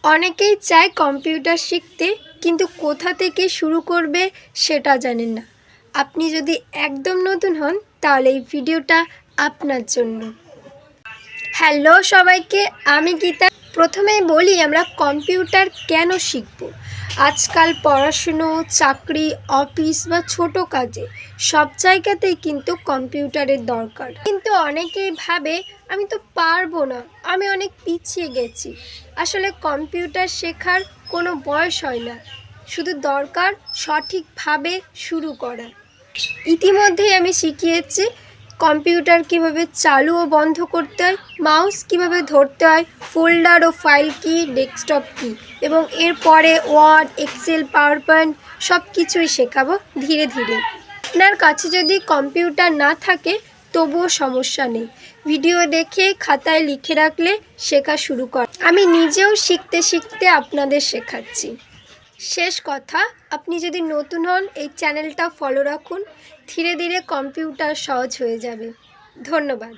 অনেকেই চায় কম্পিউটার শিখতে, কিন্তু কোথা থেকে শুরু করবে সেটা জানেন না। আপনি যদি একদম নতুন হন তাহলে এই ভিডিওটা আপনার জন্য। হ্যালো সবাইকে, আমি গীতা। প্রথমেই বলি আমরা কম্পিউটার কেন শিখব। আজকাল পড়াশুনো, চাকরি, অফিস বা ছোট কাজে সব জায়গাতেই কিন্তু কম্পিউটারের দরকার। কিন্তু অনেকেই ভাবে আমি তো পারবো না, আমি অনেক পিছিয়ে গেছি। আসলে কম্পিউটার শেখার কোনো বয়স হয় না, শুধু দরকার সঠিকভাবে শুরু করা। ইতিমধ্যেই আমি শিখিয়েছি কম্পিউটার কিভাবে চালু ও বন্ধ করতে হয়, মাউস কিভাবে ধরতে হয়, ফোল্ডার ও ফাইল কি, ডেস্কটপ কি, এবং এরপরে ওয়ার্ড, এক্সেল, পাওয়ার পয়েন্ট সব কিছুই শেখাবো ধীরে ধীরে। আপনার কাছে যদি কম্পিউটার না থাকে তবুও সমস্যা নেই, ভিডিও দেখে খাতায় লিখে রাখলে শেখা শুরু কর। আমি নিজেও শিখতে শিখতে আপনাদের শেখাচ্ছি। শেষ কথা, আপনি যদি নতুন হন এই চ্যানেলটা ফলো রাখুন, ধীরে ধীরে কম্পিউটার সহজ হয়ে যাবে। ধন্যবাদ।